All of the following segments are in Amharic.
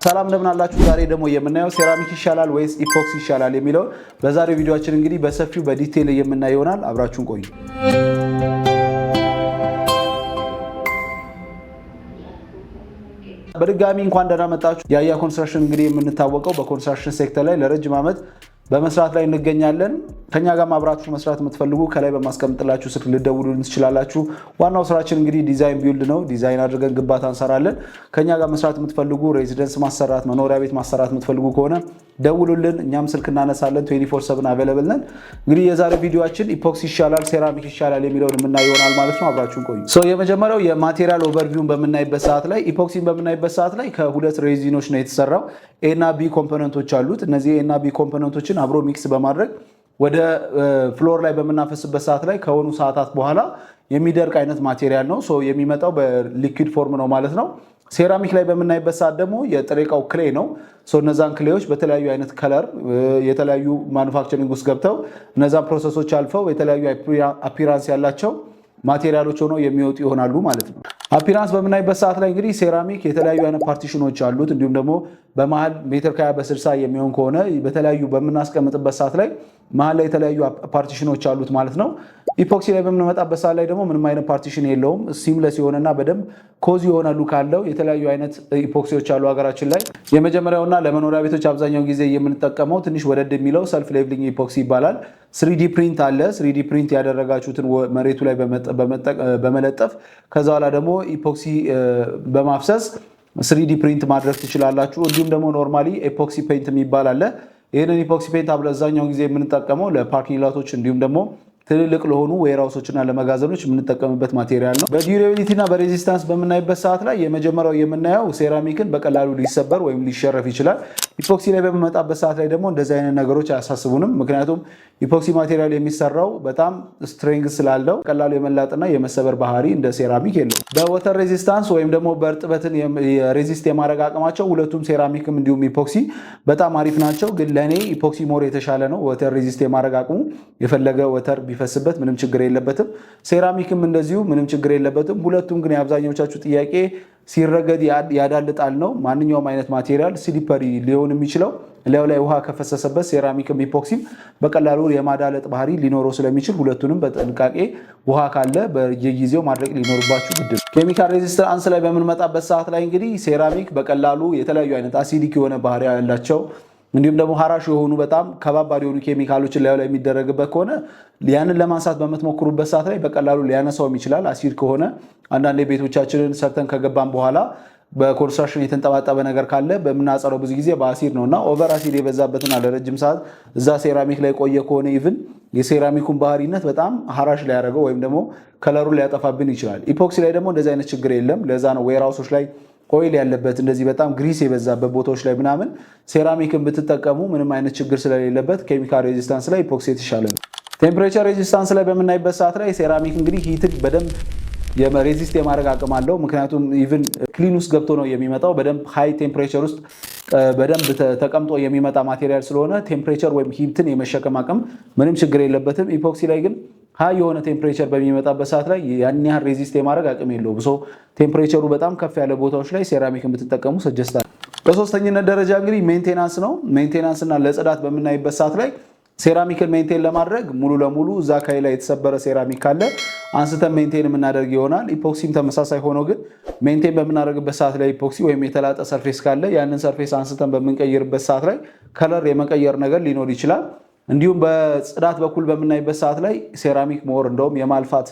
ሰላም እንደምን አላችሁ? ዛሬ ደግሞ የምናየው ሴራሚክ ይሻላል ወይስ ኢፖክሲ ይሻላል የሚለው በዛሬው ቪዲዮአችን እንግዲህ በሰፊው በዲቴል የምናየው ይሆናል። አብራችሁን ቆዩ። በድጋሚ እንኳን ደህና መጣችሁ። ያያ ኮንስትራክሽን እንግዲህ የምንታወቀው በኮንስትራክሽን ሴክተር ላይ ለረጅም ዓመት በመስራት ላይ እንገኛለን። ከኛ ጋር አብራችሁ መስራት የምትፈልጉ ከላይ በማስቀምጥላችሁ ስልክ ልደውሉልን ትችላላችሁ። ዋናው ስራችን እንግዲህ ዲዛይን ቢልድ ነው። ዲዛይን አድርገን ግንባታ እንሰራለን። ከኛ ጋር መስራት የምትፈልጉ ሬዚደንስ ማሰራት፣ መኖሪያ ቤት ማሰራት የምትፈልጉ ከሆነ ደውሉልን፣ እኛም ስልክ እናነሳለን። 24/7 አቬለብል ነን። እንግዲህ የዛሬው ቪዲዮአችን ኢፖክሲ ይሻላል ሴራሚክ ይሻላል የሚለውን የምናየው ይሆናል ማለት ነው። አብራችሁን ቆዩ። የመጀመሪያው የማቴሪያል ኦቨርቪውን በምናይበት ሰዓት ላይ ኢፖክሲን በምናይበት ሰዓት ላይ ከሁለት ሬዚኖች ነው የተሰራው። ኤ እና ቢ ኮምፖነንቶች አሉት። እነዚህ ኤ እና ቢ ኮምፖነንቶችን አብሮ ሚክስ በማድረግ ወደ ፍሎር ላይ በምናፈስበት ሰዓት ላይ ከሆኑ ሰዓታት በኋላ የሚደርቅ አይነት ማቴሪያል ነው። የሚመጣው በሊኩዊድ ፎርም ነው ማለት ነው። ሴራሚክ ላይ በምናይበት ሰዓት ደግሞ የጥሬ ዕቃው ክሌ ነው። እነዛን ክሌዎች በተለያዩ አይነት ከለር የተለያዩ ማኑፋክቸሪንግ ውስጥ ገብተው እነዛን ፕሮሰሶች አልፈው የተለያዩ አፒራንስ ያላቸው ማቴሪያሎች ሆነው የሚወጡ ይሆናሉ ማለት ነው። አፒራንስ በምናይበት ሰዓት ላይ እንግዲህ ሴራሚክ የተለያዩ አይነት ፓርቲሽኖች አሉት። እንዲሁም ደግሞ በመሃል ሜትር ከ20 በ60 የሚሆን ከሆነ በተለያዩ በምናስቀምጥበት ሰዓት ላይ መሃል ላይ የተለያዩ ፓርቲሽኖች አሉት ማለት ነው። ኢፖክሲ ላይ በምንመጣበት ሰዓት ላይ ደግሞ ምንም አይነት ፓርቲሽን የለውም። ሲምለስ የሆነና በደንብ ኮዚ የሆነ ሉክ አለው። የተለያዩ አይነት ኢፖክሲዎች አሉ ሀገራችን ላይ። የመጀመሪያውና ለመኖሪያ ቤቶች አብዛኛውን ጊዜ የምንጠቀመው ትንሽ ወደድ የሚለው ሰልፍ ሌቭሊንግ ኢፖክሲ ይባላል። 3ዲ ፕሪንት አለ። 3ዲ ፕሪንት ያደረጋችሁትን መሬቱ ላይ በመለጠፍ ከዛ በኋላ ደግሞ ኢፖክሲ በማፍሰስ 3ዲ ፕሪንት ማድረግ ትችላላችሁ። እንዲሁም ደግሞ ኖርማሊ ኢፖክሲ ፔንት የሚባል አለ። ይህንን ኢፖክሲ ፔንት አብዛኛውን ጊዜ የምንጠቀመው ለፓርኪንግ ሎቶች እንዲሁም ደግሞ ትልልቅ ለሆኑ ዌርሃውሶችና ለመጋዘኖች የምንጠቀምበት ማቴሪያል ነው። በዲዩሬቢሊቲ እና በሬዚስታንስ በምናይበት ሰዓት ላይ የመጀመሪያው የምናየው ሴራሚክን በቀላሉ ሊሰበር ወይም ሊሸረፍ ይችላል። ኢፖክሲ ላይ በምንመጣበት ሰዓት ላይ ደግሞ እንደዚህ አይነት ነገሮች አያሳስቡንም። ምክንያቱም ኢፖክሲ ማቴሪያል የሚሰራው በጣም ስትሬንግዝ ስላለው ቀላሉ የመላጥና የመሰበር ባህሪ እንደ ሴራሚክ የለውም። በወተር ሬዚስታንስ ወይም ደግሞ በእርጥበትን ሬዚስት የማድረግ አቅማቸው ሁለቱም ሴራሚክም እንዲሁም ኢፖክሲ በጣም አሪፍ ናቸው። ግን ለእኔ ኢፖክሲ ሞር የተሻለ ነው። ወተር ሬዚስት የማድረግ አቅሙ የፈለገ ወተር ቢፈስበት ምንም ችግር የለበትም። ሴራሚክም እንደዚሁ ምንም ችግር የለበትም። ሁለቱም ግን የአብዛኞቻችሁ ጥያቄ ሲረገድ ያዳልጣል ነው። ማንኛውም አይነት ማቴሪያል ስሊፐሪ ሊሆን የሚችለው ላዩ ላይ ውሃ ከፈሰሰበት ሴራሚክም ኢፖክሲም በቀላሉ የማዳለጥ ባህሪ ሊኖረው ስለሚችል ሁለቱንም በጥንቃቄ ውሃ ካለ በየጊዜው ማድረቅ ሊኖርባችሁ ግድ ነው። ኬሚካል ሬዚስተንስ ላይ በምንመጣበት ሰዓት ላይ እንግዲህ ሴራሚክ በቀላሉ የተለያዩ አይነት አሲዲክ የሆነ ባህሪ ያላቸው እንዲሁም ደግሞ ሀራሽ የሆኑ በጣም ከባባድ የሆኑ ኬሚካሎችን ላዩ ላይ የሚደረግበት ከሆነ ያንን ለማንሳት በምትሞክሩበት ሰዓት ላይ በቀላሉ ሊያነሳውም ይችላል። አሲድ ከሆነ አንዳንድ ቤቶቻችንን ሰርተን ከገባን በኋላ በኮንስትራክሽን የተንጠባጠበ ነገር ካለ በምናጸረው ብዙ ጊዜ በአሲድ ነው እና ኦቨር አሲድ የበዛበትና ለረጅም ሰዓት እዛ ሴራሚክ ላይ ቆየ ከሆነ ኢቭን የሴራሚኩን ባህሪነት በጣም ሀራሽ ሊያደርገው ወይም ደግሞ ከለሩን ሊያጠፋብን ይችላል። ኢፖክሲ ላይ ደግሞ እንደዚህ አይነት ችግር የለም። ለዛ ነው ዌርሃውሶች ላይ ኦይል ያለበት እንደዚህ በጣም ግሪስ የበዛበት ቦታዎች ላይ ምናምን ሴራሚክን ብትጠቀሙ ምንም አይነት ችግር ስለሌለበት ኬሚካል ሬዚስታንስ ላይ ኢፖክሲ የተሻለ ነው። ቴምፕሬቸር ሬዚስታንስ ላይ በምናይበት ሰዓት ላይ ሴራሚክ እንግዲህ ሂትን በደንብ ሬዚስት የማድረግ አቅም አለው። ምክንያቱም ኢቭን ክሊን ውስጥ ገብቶ ነው የሚመጣው። በደንብ ሃይ ቴምፕሬቸር ውስጥ በደንብ ተቀምጦ የሚመጣ ማቴሪያል ስለሆነ ቴምፕሬቸር ወይም ሂትን የመሸከም አቅም ምንም ችግር የለበትም። ኢፖክሲ ላይ ግን ሃይ የሆነ ቴምፕሬቸር በሚመጣበት ሰዓት ላይ ያን ያህል ሬዚስት የማድረግ አቅም የለውም። ቴምፕሬቸሩ በጣም ከፍ ያለ ቦታዎች ላይ ሴራሚክ ብትጠቀሙ ሰጀስታል። በሶስተኝነት ደረጃ እንግዲህ ሜንቴናንስ ነው። ሜንቴናንስ እና ለጽዳት በምናይበት ሰዓት ላይ ሴራሚክን ሜንቴን ለማድረግ ሙሉ ለሙሉ እዛ አካባቢ ላይ የተሰበረ ሴራሚክ ካለ አንስተን ሜንቴን የምናደርግ ይሆናል። ኢፖክሲም ተመሳሳይ ሆኖ ግን ሜንቴን በምናደርግበት ሰዓት ላይ ኢፖክሲ ወይም የተላጠ ሰርፌስ ካለ ያንን ሰርፌስ አንስተን በምንቀይርበት ሰዓት ላይ ከለር የመቀየር ነገር ሊኖር ይችላል። እንዲሁም በጽዳት በኩል በምናይበት ሰዓት ላይ ሴራሚክ ሞር እንደውም የማልፋት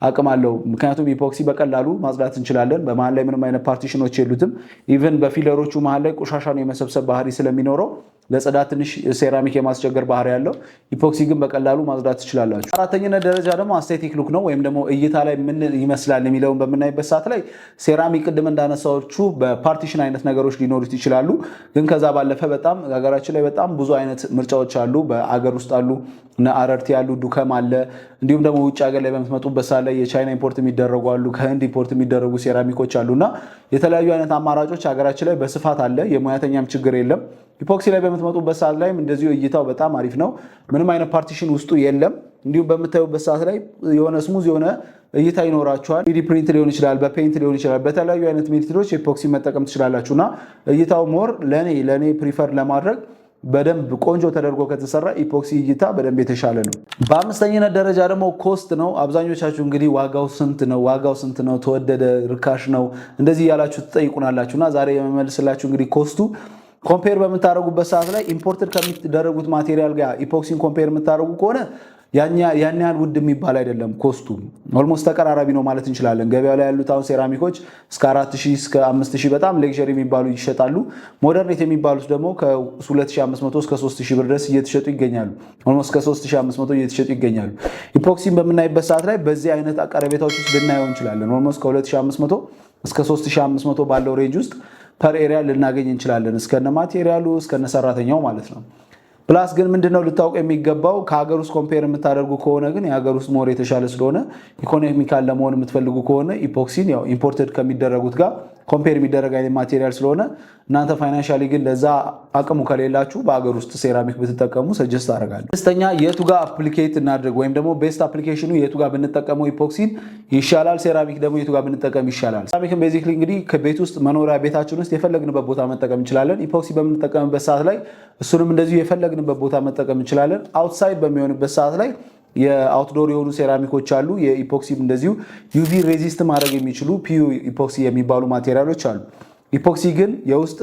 አቅም አለው። ምክንያቱም ኢፖክሲ በቀላሉ ማጽዳት እንችላለን። በመሀል ላይ ምንም አይነት ፓርቲሽኖች የሉትም። ኢቨን በፊለሮቹ መሀል ላይ ቆሻሻን የመሰብሰብ ባህሪ ስለሚኖረው ለጽዳት ትንሽ ሴራሚክ የማስቸገር ባህሪ ያለው፣ ኢፖክሲ ግን በቀላሉ ማጽዳት ትችላላችሁ። አራተኝነት ደረጃ ደግሞ አስቴቲክ ሉክ ነው ወይም ደግሞ እይታ ላይ ምን ይመስላል የሚለውን በምናይበት ሰዓት ላይ ሴራሚክ ቅድም እንዳነሳዎቹ በፓርቲሽን አይነት ነገሮች ሊኖሩት ይችላሉ። ግን ከዛ ባለፈ በጣም ሀገራችን ላይ በጣም ብዙ አይነት ምርጫዎች አሉ። በአገር ውስጥ አሉ እነ አረርቲ ያሉ፣ ዱከም አለ። እንዲሁም ደግሞ ውጭ ሀገር ላይ በምትመጡበት ሰዓት ላይ የቻይና ኢምፖርት የሚደረጉ አሉ፣ ከህንድ ኢምፖርት የሚደረጉ ሴራሚኮች አሉና የተለያዩ አይነት አማራጮች ሀገራችን ላይ በስፋት አለ። የሙያተኛም ችግር የለም። ኢፖክሲ ላይ በምትመጡበት ሰዓት ላይም እንደዚሁ እይታው በጣም አሪፍ ነው። ምንም አይነት ፓርቲሽን ውስጡ የለም። እንዲሁም በምታዩበት ሰዓት ላይ የሆነ ስሙዝ የሆነ እይታ ይኖራችኋል። 3D ፕሪንት ሊሆን ይችላል፣ በፔይንት ሊሆን ይችላል፣ በተለያዩ አይነት ሜትዶች ኤፖክሲ መጠቀም ትችላላችሁና እይታው ሞር ለኔ ፕሪፈር ለማድረግ በደንብ ቆንጆ ተደርጎ ከተሰራ ኢፖክሲ እይታ በደንብ የተሻለ ነው። በአምስተኛነት ደረጃ ደግሞ ኮስት ነው። አብዛኞቻችሁ እንግዲህ ዋጋው ስንት ነው ተወደደ ርካሽ ነው እንደዚህ ያላችሁ ትጠይቁናላችሁና ዛሬ የመመልስላችሁ እንግዲህ ኮስቱ ኮምፔር በምታደርጉበት ሰዓት ላይ ኢምፖርትድ ከሚደረጉት ማቴሪያል ጋር ኢፖክሲን ኮምፔር የምታደርጉ ከሆነ ያን ያህል ውድ የሚባል አይደለም። ኮስቱ ኦልሞስት ተቀራራቢ ነው ማለት እንችላለን። ገበያው ላይ ያሉት አሁን ሴራሚኮች እስከ 4000 እስከ 5000 በጣም ሌክዠሪ የሚባሉ ይሸጣሉ። ሞደርኔት የሚባሉት ደግሞ ከ2500 እስከ 3000 ብር ድረስ እየተሸጡ ይገኛሉ። ኦልሞስት እስከ 3500 እየተሸጡ ይገኛሉ። ኢፖክሲን በምናይበት ሰዓት ላይ በዚህ አይነት አቀረቤታዎች ውስጥ ልናየው እንችላለን። ኦልሞስት ከ2500 እስከ 3500 ባለው ሬንጅ ውስጥ ፐር ኤሪያ ልናገኝ እንችላለን። እስከነ ማቴሪያሉ እስከነ ሰራተኛው ማለት ነው። ፕላስ ግን ምንድነው ልታውቁ የሚገባው ከሀገር ውስጥ ኮምፔር የምታደርጉ ከሆነ ግን የሀገር ውስጥ ሞር የተሻለ ስለሆነ ኢኮኖሚካል ለመሆን የምትፈልጉ ከሆነ ኢፖክሲን ያው ኢምፖርትድ ከሚደረጉት ጋር ኮምፔር የሚደረግ አይነት ማቴሪያል ስለሆነ እናንተ ፋይናንሻሊ ግን ለዛ አቅሙ ከሌላችሁ በሀገር ውስጥ ሴራሚክ ብትጠቀሙ ሰጀስት አደርጋለሁ። ስድስተኛ የቱ ጋር አፕሊኬት እናድርግ ወይም ደግሞ ቤስት አፕሊኬሽኑ የቱ ጋር ብንጠቀመው ኢፖክሲን ይሻላል፣ ሴራሚክ ደግሞ የቱ ጋር ብንጠቀም ይሻላል። ሴራሚክን ቤዚክሊ እንግዲህ ከቤት ውስጥ መኖሪያ ቤታችን ውስጥ የፈለግንበት ቦታ መጠቀም እንችላለን። ኢፖክሲ በምንጠቀምበት ሰዓት ላይ እሱንም እንደዚሁ የፈለግንበት ቦታ መጠቀም እንችላለን። አውትሳይድ በሚሆንበት ሰዓት ላይ የአውትዶር የሆኑ ሴራሚኮች አሉ። የኢፖክሲ እንደዚሁ ዩቪ ሬዚስት ማድረግ የሚችሉ ፒዩ ኢፖክሲ የሚባሉ ማቴሪያሎች አሉ። ኢፖክሲ ግን የውስጥ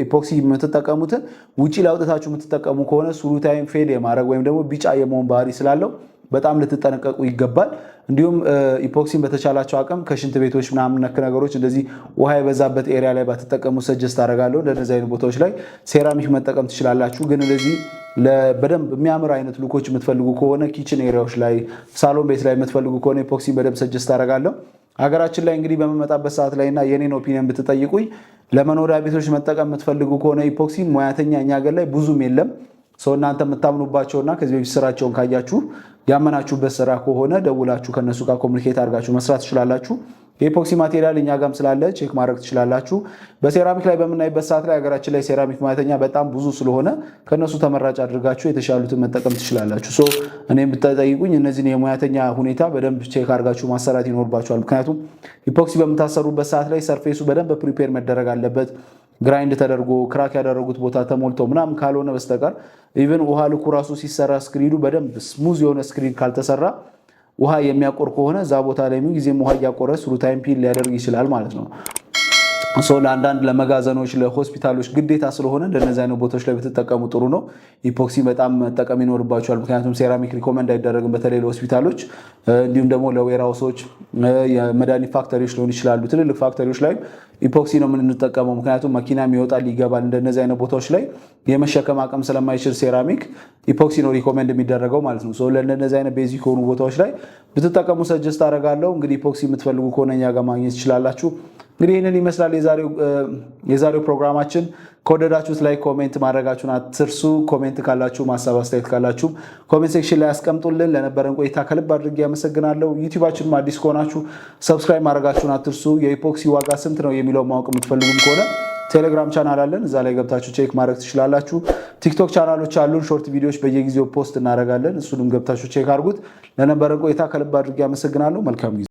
ኢፖክሲ የምትጠቀሙትን ውጪ ላውጥታችሁ የምትጠቀሙ ከሆነ ሱሉ ታይም ፌድ የማድረግ ወይም ደግሞ ቢጫ የመሆን ባህሪ ስላለው በጣም ልትጠነቀቁ ይገባል። እንዲሁም ኢፖክሲን በተቻላቸው አቅም ከሽንት ቤቶች ምናምን ነክ ነገሮች እንደዚህ ውሃ የበዛበት ኤሪያ ላይ ባትጠቀሙ ሰጀስት አደርጋለሁ። ለነዚህ አይነት ቦታዎች ላይ ሴራሚክ መጠቀም ትችላላችሁ። ግን እንደዚህ በደንብ የሚያምር አይነት ሉኮች የምትፈልጉ ከሆነ ኪችን ኤሪያዎች ላይ ሳሎን ቤት ላይ የምትፈልጉ ከሆነ ኢፖክሲን በደንብ ሰጀስት አደርጋለሁ። ሀገራችን ላይ እንግዲህ በመመጣበት ሰዓት ላይ እና የኔን ኦፒኒየን ብትጠይቁኝ ለመኖሪያ ቤቶች መጠቀም የምትፈልጉ ከሆነ ኢፖክሲን ሙያተኛ እኛ ሀገር ላይ ብዙም የለም። ሰው እናንተ የምታምኑባቸውና ከዚህ በፊት ስራቸውን ካያችሁ ያመናችሁበት ስራ ከሆነ ደውላችሁ ከነሱ ጋር ኮሙኒኬት አድርጋችሁ መስራት ትችላላችሁ። የኢፖክሲ ማቴሪያል እኛ ጋርም ስላለ ቼክ ማድረግ ትችላላችሁ። በሴራሚክ ላይ በምናይበት ሰዓት ላይ ሀገራችን ላይ ሴራሚክ ሙያተኛ በጣም ብዙ ስለሆነ ከነሱ ተመራጭ አድርጋችሁ የተሻሉትን መጠቀም ትችላላችሁ። ሶ እኔም ብትጠይቁኝ እነዚህን የሙያተኛ ሁኔታ በደንብ ቼክ አድርጋችሁ ማሰራት ይኖርባችኋል። ምክንያቱም ኢፖክሲ በምታሰሩበት ሰዓት ላይ ሰርፌሱ በደንብ ፕሪፔር መደረግ አለበት። ግራይንድ ተደርጎ ክራክ ያደረጉት ቦታ ተሞልቶ ምናምን ካልሆነ በስተቀር ኢቭን ውሃ ልኩ ራሱ ሲሰራ ስክሪኑ በደንብ ስሙዝ የሆነ ስክሪን ካልተሰራ ውሃ የሚያቆር ከሆነ እዛ ቦታ ላይ ጊዜም ውሃ እያቆረ ስሩ ታይም ፒል ሊያደርግ ይችላል ማለት ነው። ለአንዳንድ ለመጋዘኖች ለሆስፒታሎች ግዴታ ስለሆነ እንደነዚህ አይነት ቦታዎች ላይ ብትጠቀሙ ጥሩ ነው። ኢፖክሲ በጣም መጠቀም ይኖርባቸዋል። ምክንያቱም ሴራሚክ ሪኮመንድ አይደረግም በተለይ ለሆስፒታሎች፣ እንዲሁም ደግሞ ለዌርሃውሶች፣ የመድኃኒት ፋክተሪዎች ሊሆን ይችላሉ። ትልልቅ ፋክተሪዎች ላይ ኢፖክሲ ነው የምንጠቀመው። ምክንያቱም መኪናም ይወጣል ይገባል። እንደነዚህ አይነት ቦታዎች ላይ የመሸከም አቅም ስለማይችል ሴራሚክ ኢፖክሲ ነው ሪኮመንድ የሚደረገው ማለት ነው። ለእነዚህ አይነት ቤዚክ የሆኑ ቦታዎች ላይ ብትጠቀሙ ሰጀስት አደርጋለሁ። እንግዲህ ኢፖክሲ የምትፈልጉ ከሆነ እኛ ጋር ማግኘት ትችላላችሁ። እንግዲህ ይህንን ይመስላል የዛሬው ፕሮግራማችን። ከወደዳችሁት ላይ ኮሜንት ማድረጋችሁን አትርሱ። ኮሜንት ካላችሁ ማሳብ አስተያየት ካላችሁ ኮሜንት ሴክሽን ላይ ያስቀምጡልን። ለነበረን ቆይታ ከልብ አድርጌ ያመሰግናለሁ። ዩቲዩባችንም አዲስ ከሆናችሁ ሰብስክራይብ ማድረጋችሁን አትርሱ። የኢፖክሲ ዋጋ ስንት ነው የሚለው ማወቅ የምትፈልጉም ከሆነ ቴሌግራም ቻናል አለን፣ እዛ ላይ ገብታችሁ ቼክ ማድረግ ትችላላችሁ። ቲክቶክ ቻናሎች አሉን፣ ሾርት ቪዲዮዎች በየጊዜው ፖስት እናደርጋለን። እሱንም ገብታችሁ ቼክ አድርጉት። ለነበረን ቆይታ ከልብ አድርጌ ያመሰግናለሁ። መልካም ጊዜ